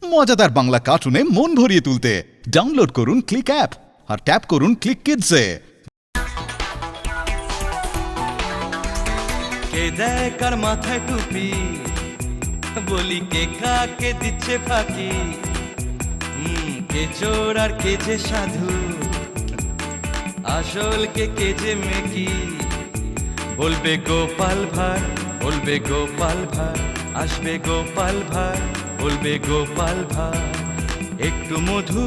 মজাদার বাংলা কার্টুনে মন ভরিয়ে তুলতে ডাউনলোড করুন ক্লিক অ্যাপ আর ট্যাপ করুন ক্লিক কিডসে। কে দেয় কার মাথায় টুপি, বলি কে কাকে দিচ্ছে ফাঁকি, কে চোর আর কে যে সাধু, আসল কে যে মেকি। বলবে গোপাল ভাঁড়, বলবে গোপাল ভাঁড়, আসবে গোপাল ভাঁড়, বলবে গোপাল ভাঁড়। একটু মধু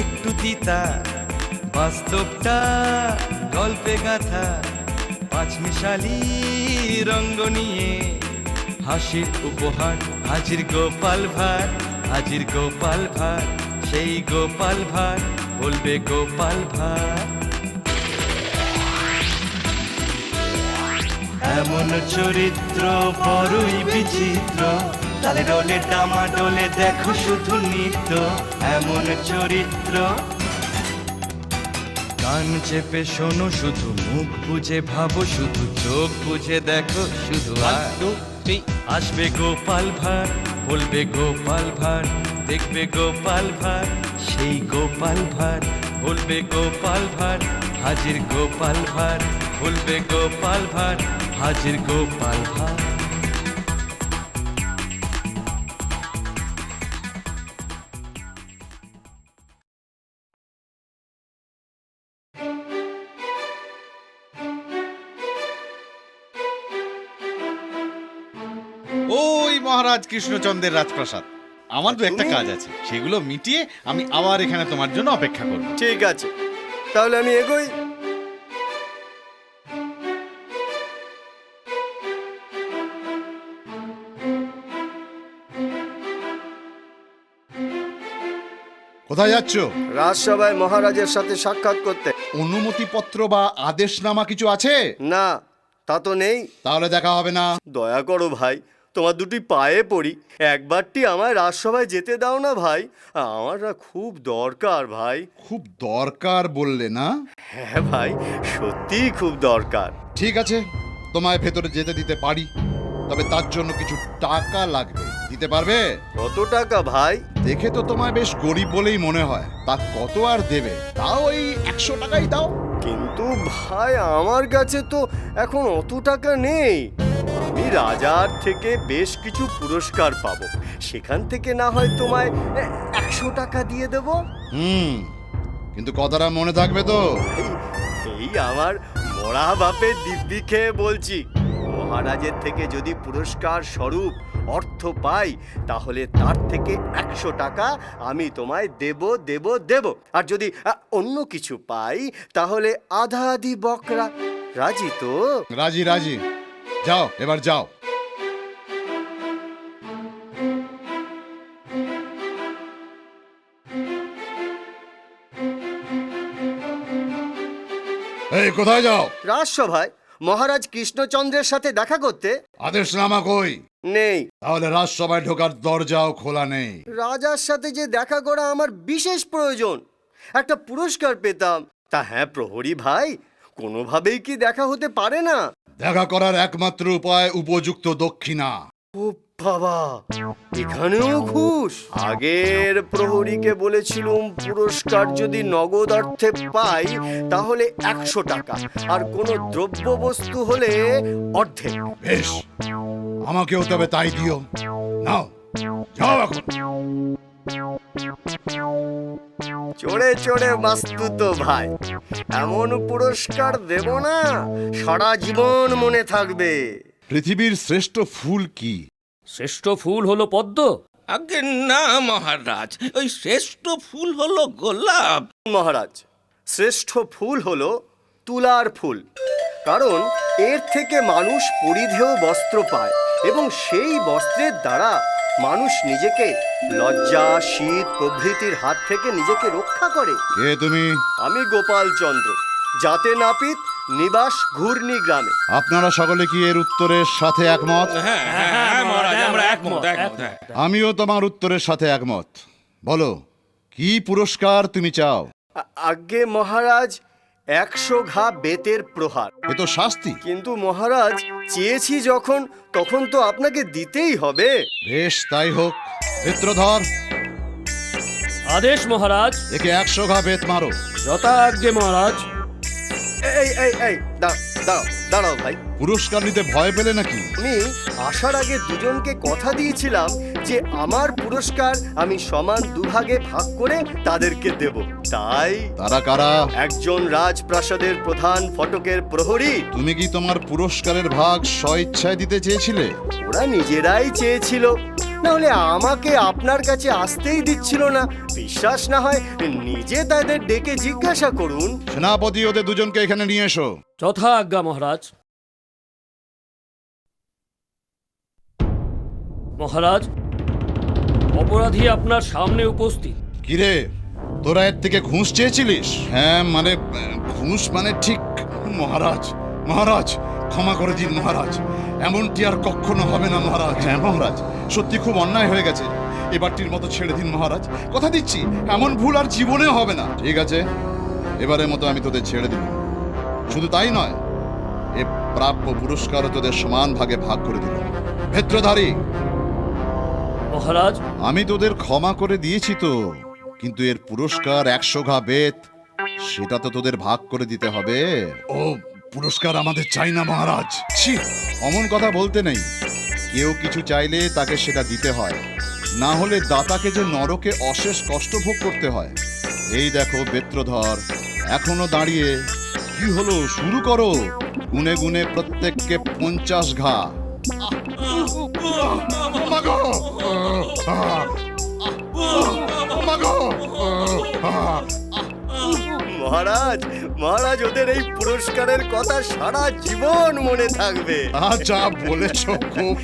একটু তিতা, বাস্তবটা গল্পে গাথা, পাঁচমিশালি রঙ্গ নিয়ে হাসির উপহার। হাজির গোপাল ভাঁড়, হাজির গোপাল ভাঁড়, সেই গোপাল ভাঁড়, বলবে গোপাল ভাঁড়। এমন চরিত্র বড়ই বিচিত্র, তালে ডোলে ডামা ডোলে দেখো শুধু নৃত্য। এমন চরিত্র কান চেপে শোনো শুধু, মুখ বুঝে ভাবো শুধু, চোখ বুঝে দেখো শুধু। আসবে গোপাল ভাঁড়, বলবে গোপাল ভাঁড়, দেখবে গোপাল ভাঁড়, সেই গোপাল ভাঁড়, বলবে গোপাল ভাঁড়। হাজির গোপাল ভাঁড়, বলবে গোপাল ভাঁড়, হাজির গোপাল ভাঁড়। ওই মহারাজ কৃষ্ণচন্দ্রের রাজপ্রাসাদ। আমার দু একটা কাজ আছে, সেগুলো মিটিয়ে আমি আবার এখানে তোমার জন্য অপেক্ষা করব। ঠিক আছে, তাহলে আমি এগোই। কোথায় যাচ্ছ? রাজসভায় মহারাজের সাথে সাক্ষাৎ করতে। অনুমতিপত্র বা আদেশনামা কিছু আছে? না, তা তো নেই। তাহলে দেখা হবে না। দয়া করো ভাই, তোমার দুটি পায়ে পড়ি, একবারটি আমায় রাজসভায় যেতে দাও না ভাই। আমার না খুব দরকার ভাই। খুব দরকার বললে না? হ্যাঁ ভাই, সত্যিই খুব দরকার। ঠিক আছে, তোমায় ভেতরে যেতে দিতে পারি, তবে তার জন্য কিছু টাকা লাগবে। দিতে পারবে? কত টাকা ভাই? দেখে তো তোমায় বেশ গরিব বলেই মনে হয়। তা কত আর দেবে? তাও ওই 100 টাকাই দাও। কিন্তু ভাই, আমার কাছে তো এখন অত টাকা নেই। আমি রাজার থেকে বেশ কিছু পুরস্কার পাবো, সেখান থেকে না হয় তোমায় 100 টাকা দিয়ে দেব। কিন্তু কথাটা মনে থাকবে তো? এই আমার মরা বাপের দিব্যি খেয়ে বলছি, মহারাজের থেকে যদি পুরস্কার স্বরূপ অর্থ পাই, তাহলে তার থেকে 100 টাকা আমি তোমায় দেব দেব দেব। আর যদি অন্য কিছু পাই, তাহলে আধা আধি বকরা। রাজি তো? রাজি রাজি। যাও, এবার যাও। এই কোথায় যাও? রাজসভায় মহারাজ কৃষ্ণচন্দ্রের সাথে দেখা করতে। আদেশনামা কই? নেই। তাহলে রাজসভায় ঢোকার দরজাও খোলা নেই। রাজার সাথে যে দেখা করা আমার বিশেষ প্রয়োজন, একটা পুরস্কার পেতাম। তা হ্যাঁ প্রহরী ভাই, কোনোভাবেই কি দেখা হতে পারে না? দেখা করার একমাত্র উপায় উপযুক্ত দক্ষিণা। ও বাবা, এখানেও ঘুষ? আগের প্রহরীকে বলেছিলুম পুরস্কার যদি নগদ অর্থে পাই তাহলে 100 টাকা, আর কোনো দ্রব্য বস্তু হলে অর্ধেক। বেশ, আমাকেও তবে তাই দিও। নাও, যাও এখন। চড়ে চড়ে মাস্তু তো ভাই, এমন পুরস্কার দেব না সারা জীবন মনে থাকবে। পৃথিবীর শ্রেষ্ঠ ফুল কি? শ্রেষ্ঠ ফুল হলো পদ্ম। আগে না মহারাজ, ওই শ্রেষ্ঠ ফুল হলো গোলাপ। মহারাজ, শ্রেষ্ঠ ফুল হলো তুলার ফুল, কারণ এর থেকে মানুষ পরিধেয় বস্ত্র পায় এবং সেই বস্ত্রের দ্বারা মানুষ নিজেকে লজ্জা, শীত প্রভৃতির হাত থেকে নিজেকে রক্ষা করে। কে তুমি? আমি গোপাল চন্দ্র, জাতে নাপিত, নিবাস ঘূর্ণি গ্রামে। আপনারা সকলে কি এর উত্তরের সাথে একমত? হ্যাঁ হ্যাঁ মহারাজ, আমরা একমত একমত। আমিও তোমার উত্তরের সাথে একমত। বলো, কি পুরস্কার তুমি চাও? আজ্ঞে মহারাজ, 100 ঘা বেতের প্রহার। এ তো শাস্তি। কিন্তু মহারাজ, চেয়েছি যখন, তখন তো আপনাকে দিতেই হবে। বেশ, তাই হোক। মিত্রধর, আদেশ মহারাজ। একে 100 ঘা বেত মারো। যথাজ্ঞে মহারাজ। এই দাঁড়াও দাঁড়াও ভাই। পুরস্কার নিতে ভয় পেলে নাকি? আমি আসার আগে দুজনকে কথা দিয়েছিলাম যে আমার পুরস্কার আমি সমান দুভাগে ভাগ করে তাদেরকে দেব। তাই তারা কারা? একজন রাজপ্রাসাদের প্রধান ফটকের প্রহরী। তুমি কি তোমার পুরস্কারের ভাগ স্বইচ্ছায় দিতে চেয়েছিলে? ওরা নিজেরাই চেয়েছিল, না হলে আমাকে আপনার কাছে আসতেই দিচ্ছিল না। বিশ্বাস না হয় নিজে তাদের ডেকে জিজ্ঞাসা করুন। সেনাপতি, ওদের দুজনকে এখানে নিয়ে এসো। যথাজ্ঞা মহারাজ। মহারাজ, অপরাধী আপনার সামনে উপস্থিত। কিরে, তোরা এর থেকে ঘুষ চেয়েছিলিস? হ্যাঁ, মানে ঘুষ মানে ঠিক। মহারাজ, মহারাজ ক্ষমা করে দিন মহারাজ, এমনটি আর কখনো হবে না মহারাজ। হ্যাঁ মহারাজ, সত্যি খুব অন্যায় হয়ে গেছে, এবারটির মতো ছেড়ে দিন মহারাজ, কথা দিচ্ছি এমন ভুল আর জীবনেও হবে না। ঠিক আছে, এবারের মতো আমি তোদের ছেড়ে দিলাম। শুধু তাই নয়, এ প্রাপ্য পুরস্কারও তোদের সমান ভাগে ভাগ করে দিলাম। ভেত্রধারী, মহারাজ, আমি তোদের ক্ষমা করে দিয়েছি তো, কিন্তু এর পুরস্কার 100 ঘা বেত, সেটা তো তোদের ভাগ করে দিতে হবে। ও পুরস্কার আমাদের চাই না মহারাজ। ছি, অমন কথা বলতে নেই। কেউ কিছু চাইলে তাকে সেটা দিতে হয়, না হলে দাতাকে যে নরকে অশেষ কষ্ট ভোগ করতে হয়। এই দেখো বেত্রধর এখনো দাঁড়িয়ে। কি হলো, শুরু করো। গুনে গুনে প্রত্যেককে 50 ঘা। মহারাজ, মহারাজ ওদের এই পুরস্কারের কথা সারা জীবন মনে থাকবে। যা বলেছ খুব।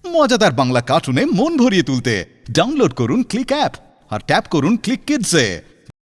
মজাদার বাংলা কার্টুনে মন ভরিয়ে তুলতে ডাউনলোড করুন ক্লিক অ্যাপ আর ট্যাপ করুন ক্লিক কিডসে।